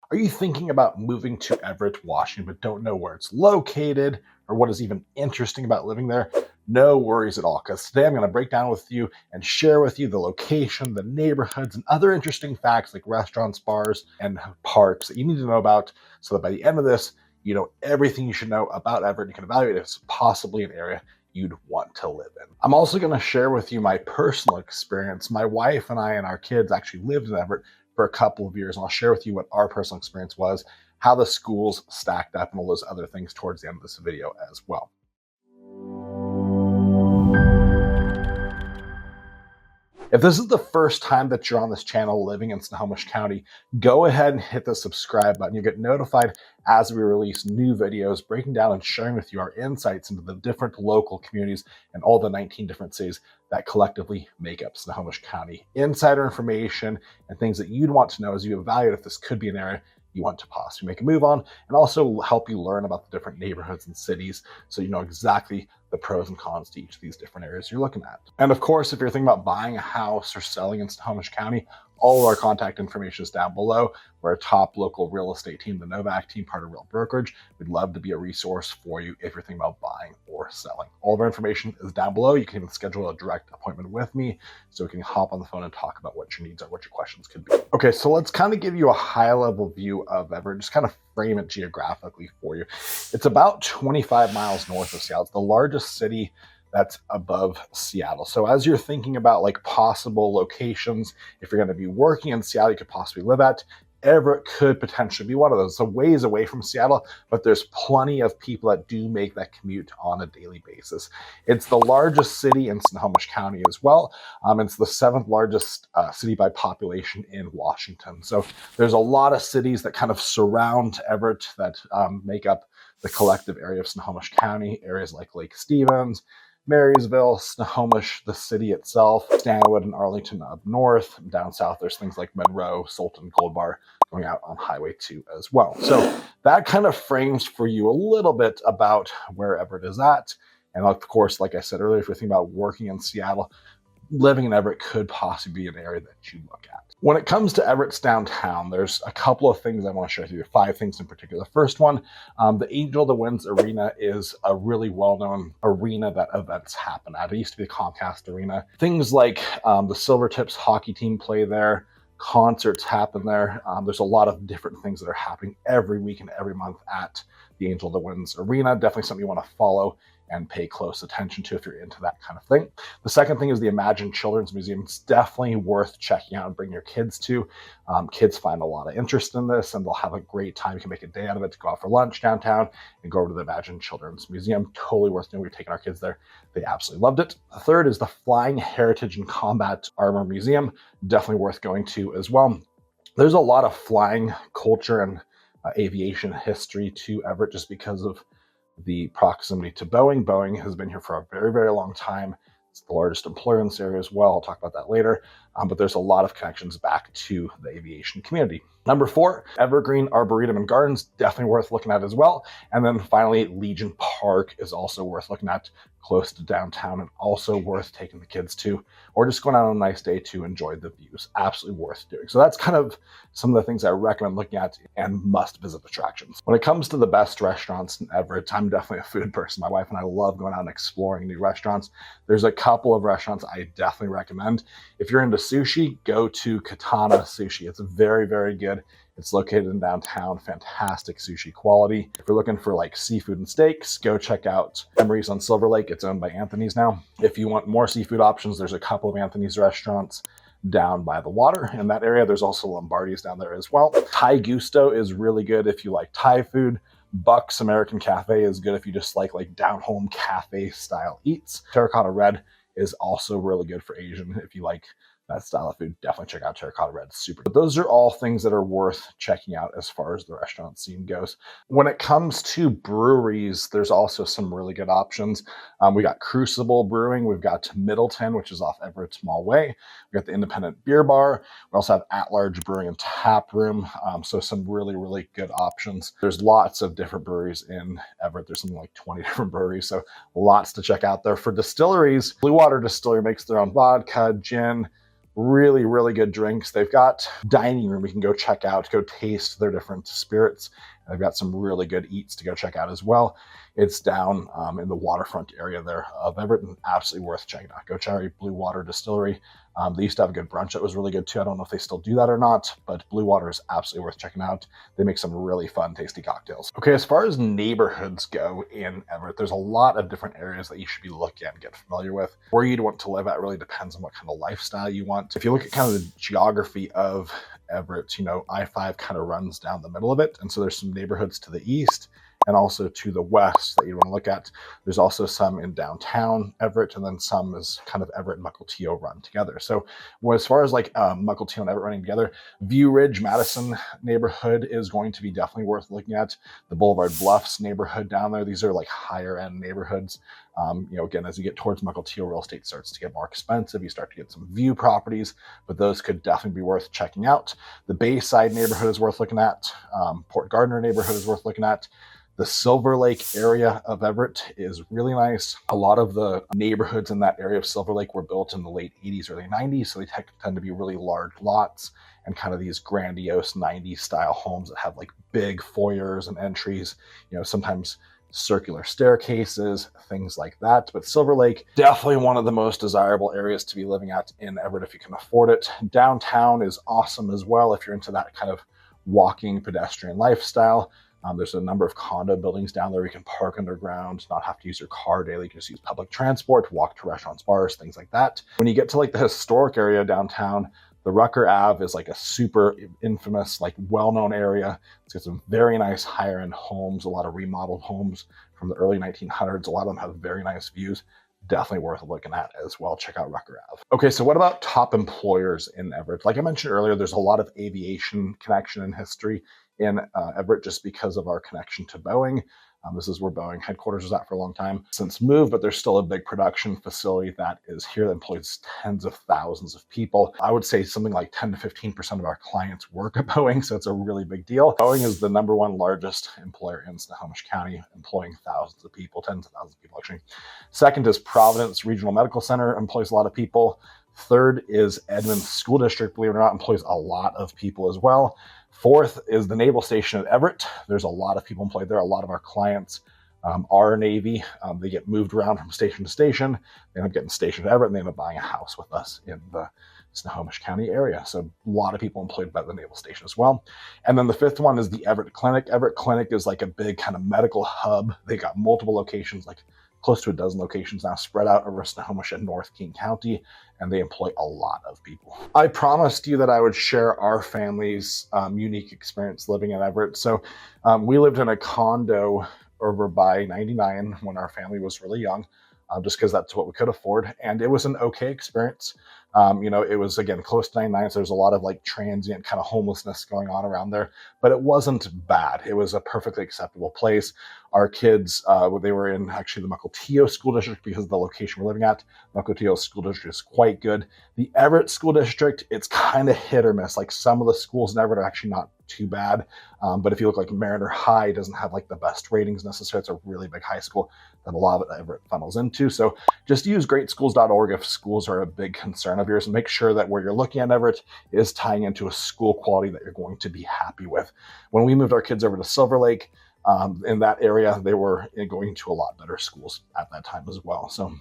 Are you thinking about moving to Everett, Washington, but don't know where it's located or what is even interesting about living there? No worries at all, because today I'm going to break down with you and share with you the location, the neighborhoods, and other interesting facts like restaurants, bars, and parks that you need to know about so that by the end of this, you know everything you should know about Everett. You can evaluate if it's possibly an area you'd want to live in. I'm also going to share with you my personal experience. My wife and I and our kids actually lived in Everett for a couple of years, and I'll share with you what our personal experience was, how the schools stacked up, and all those other things towards the end of this video as well. If this is the first time that you're on this channel living in Snohomish County, go ahead and hit the subscribe button. You'll get notified as we release new videos, breaking down and sharing with you our insights into the different local communities and all the 19 different cities that collectively make up Snohomish County. Insider information and things that you'd want to know as you evaluate if this could be an area you want to possibly make a move on, and also help you learn about the different neighborhoods and cities so you know exactly the pros and cons to each of these different areas you're looking at. And of course, if you're thinking about buying a house or selling in Snohomish County, all of our contact information is down below. We're a top local real estate team, the Novak team, part of Real Brokerage. We'd love to be a resource for you if you're thinking about buying or selling. All of our information is down below. You can even schedule a direct appointment with me so we can hop on the phone and talk about what your needs are, what your questions could be. Okay, so let's kind of give you a high-level view of Everett, just kind of frame it geographically for you. It's about 25 miles north of Seattle. It's the largest city that's above Seattle. So as you're thinking about like possible locations, if you're going to be working in Seattle, you could possibly live at, Everett could potentially be one of those. It's a ways away from Seattle, but there's plenty of people that do make that commute on a daily basis. It's the largest city in Snohomish County as well. It's the 7th largest city by population in Washington. So there's a lot of cities that kind of surround Everett that make up the collective area of Snohomish County, areas like Lake Stevens, Marysville, Snohomish, the city itself, Stanwood and Arlington up north. Down south, there's things like Monroe, Sultan, Gold Bar going out on Highway 2 as well. So that kind of frames for you a little bit about where Everett is at. And of course, like I said earlier, if you're thinking about working in Seattle, living in Everett could possibly be an area that you look at. When it comes to Everett's downtown, there's a couple of things I want to share with you, 5 things in particular. First one, the Angel of the Winds Arena is a really well-known arena that events happen at. It used to be the Comcast Arena. Things like the Silvertips hockey team play there, concerts happen there. There's a lot of different things that are happening every week and every month at the Angel of the Winds Arena. Definitely something you want to follow and pay close attention to if you're into that kind of thing. The second thing is the Imagine Children's Museum. It's definitely worth checking out and bring your kids to. Kids find a lot of interest in this and they'll have a great time. You can make a day out of it to go out for lunch downtown and go over to the Imagine Children's Museum. Totally worth doing. We've taken our kids there. They absolutely loved it. The third is the Flying Heritage and Combat Armor Museum. Definitely worth going to as well. There's a lot of flying culture and aviation history to Everett just because of the proximity to Boeing. Boeing has been here for a very, very long time. It's the largest employer in this area as well. I'll talk about that later. But there's a lot of connections back to the aviation community. Number 4, Evergreen Arboretum and Gardens, definitely worth looking at as well. And then finally, Legion Park is also worth looking at, close to downtown, and also worth taking the kids to, or just going out on a nice day to enjoy the views. Absolutely worth doing. So that's kind of some of the things I recommend looking at and must visit attractions. When it comes to the best restaurants in Everett, I'm definitely a food person. My wife and I love going out and exploring new restaurants. There's a couple of restaurants I definitely recommend. If you're into sushi, go to Katana Sushi. It's very, very good. It's located in downtown, fantastic sushi quality. If you're looking for like seafood and steaks, go check out Emery's on Silver Lake. It's owned by Anthony's now. If you want more seafood options, there's a couple of Anthony's restaurants down by the water in that area. There's also Lombardi's down there as well. Thai Gusto is really good if you like Thai food. Buck's American Cafe is good if you just like down-home cafe style eats. Terracotta Red is also really good for Asian if you like that style of food. Definitely check out Terracotta Red. Super. But those are all things that are worth checking out as far as the restaurant scene goes. When it comes to breweries, there's also some really good options. We got Crucible Brewing. We've got Middleton, which is off Everett Small Way. We got the Independent Beer Bar. We also have At Large Brewing and Tap Room. So some really, really good options. There's lots of different breweries in Everett. There's something like 20 different breweries. So lots to check out there. For distilleries, Blue Water Distillery makes their own vodka, gin, Really, really good drinks. They've got dining room we can go check out, go taste their different spirits. They've got some really good eats to go check out as well. It's down in the waterfront area there of Everett, and absolutely worth checking out. Go check out Blue Water Distillery. They used to have a good brunch that was really good too. I don't know if they still do that or not, but Blue Water is absolutely worth checking out. They make some really fun, tasty cocktails. Okay, as far as neighborhoods go in Everett, there's a lot of different areas that you should be looking at and get familiar with. Where you'd want to live at really depends on what kind of lifestyle you want. If you look at kind of the geography of Everett, you know, I-5 kind of runs down the middle of it. And so there's some neighborhoods to the east and also to the west that you want to look at. There's also some in downtown Everett, and then some is kind of Everett and Mukilteo run together. So as far as like Mukilteo and Everett running together, View Ridge, Madison neighborhood is going to be definitely worth looking at. The Boulevard Bluffs neighborhood down there, these are like higher end neighborhoods. You know, again, as you get towards Mukilteo, real estate starts to get more expensive. You start to get some view properties, but those could definitely be worth checking out. The Bayside neighborhood is worth looking at. Port Gardner neighborhood is worth looking at. The Silver Lake area of Everett is really nice. A lot of the neighborhoods in that area of Silver Lake were built in the late 80s, early 90s, so they tend to be really large lots and kind of these grandiose 90s style homes that have like big foyers and entries, you know, sometimes circular staircases, things like that. But Silver Lake, definitely one of the most desirable areas to be living at in Everett if you can afford it. Downtown is awesome as well if you're into that kind of walking pedestrian lifestyle. There's a number of condo buildings down there. You can park underground, not have to use your car daily. You can just use public transport, walk to restaurants, bars, things like that. When you get to like the historic area downtown, the Rucker Ave is like a super infamous, like well-known area. It's got some very nice higher end homes, a lot of remodeled homes from the early 1900s. A lot of them have very nice views. Definitely worth looking at as well. Check out Rucker Ave. Okay, so what about top employers in Everett? Like I mentioned earlier, there's a lot of aviation connection and history in Everett just because of our connection to Boeing. This is where Boeing headquarters was at for a long time, since moved, but there's still a big production facility that is here that employs tens of thousands of people. I would say something like 10 to 15% of our clients work at Boeing, so it's a really big deal. Boeing is the #1 largest employer in Snohomish County, employing thousands of people, tens of thousands of people actually. Second is Providence Regional Medical Center, employs a lot of people. Third is Edmonds School District, believe it or not, employs a lot of people as well. Fourth is the Naval Station at Everett. There's a lot of people employed there. A lot of our clients are Navy. They get moved around from station to station. They end up getting stationed at Everett, and they end up buying a house with us in the Snohomish County area. So a lot of people employed by the Naval Station as well. And then the fifth one is the Everett Clinic. Everett Clinic is like a big kind of medical hub. They got multiple locations, like close to a dozen locations now spread out over Snohomish and North King County, and they employ a lot of people. I promised you that I would share our family's unique experience living in Everett. So we lived in a condo over by 99 when our family was really young, just because that's what we could afford. And it was an okay experience. You know, it was, again, close to 99, so there's a lot of like transient kind of homelessness going on around there, but it wasn't bad. It was a perfectly acceptable place. Our kids, they were in actually the Mukilteo School District because of the location we're living at. Mukilteo School District is quite good. The Everett School District, it's kind of hit or miss. Like some of the schools in Everett are actually not too bad. But if you look like Mariner High doesn't have like the best ratings necessarily. It's a really big high school that a lot of Everett funnels into. So just use greatschools.org if schools are a big concern of yours, and make sure that where you're looking at Everett is tying into a school quality that you're going to be happy with. When we moved our kids over to Silver Lake, in that area, they were going to a lot better schools at that time as well. So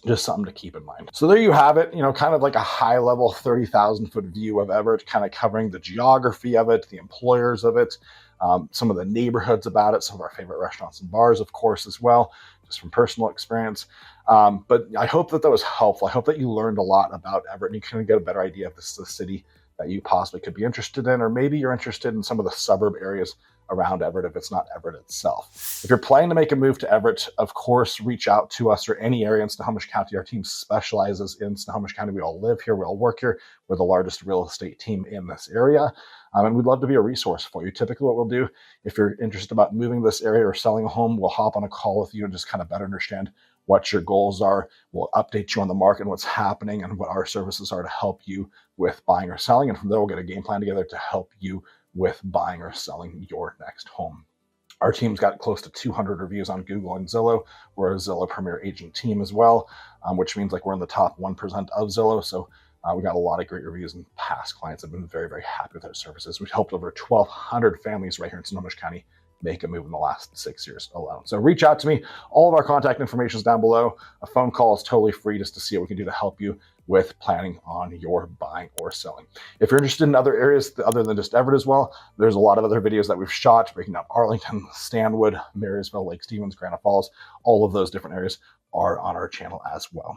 just something to keep in mind. So there you have it, you know, kind of like a high level 30,000 foot view of Everett, kind of covering the geography of it, the employers of it, some of the neighborhoods about it, some of our favorite restaurants and bars, of course, as well, just from personal experience. But I hope that was helpful. I hope that you learned a lot about Everett and you kind of get a better idea of this is the city that you possibly could be interested in, or maybe you're interested in some of the suburb areas around Everett if it's not Everett itself. If you're planning to make a move to Everett, of course, reach out to us or any area in Snohomish County. Our team specializes in Snohomish County. We all live here. We all work here. We're the largest real estate team in this area. And we'd love to be a resource for you. Typically what we'll do, if you're interested about moving this area or selling a home, we'll hop on a call with you and just kind of better understand what your goals are. We'll update you on the market and what's happening and what our services are to help you with buying or selling. And from there, we'll get a game plan together to help you with buying or selling your next home. Our team's got close to 200 reviews on Google and Zillow. We're a Zillow Premier Agent team as well, which means like we're in the top 1% of Zillow. So We got a lot of great reviews, and past clients have been very, very happy with our services. We've helped over 1,200 families right here in Snohomish County make a move in the last 6 years alone. So reach out to me. All of our contact information is down below. A phone call is totally free just to see what we can do to help you with planning on your buying or selling. If you're interested in other areas other than just Everett as well, there's a lot of other videos that we've shot breaking down Arlington, Stanwood, Marysville, Lake Stevens, Granite Falls. All of those different areas are on our channel as well.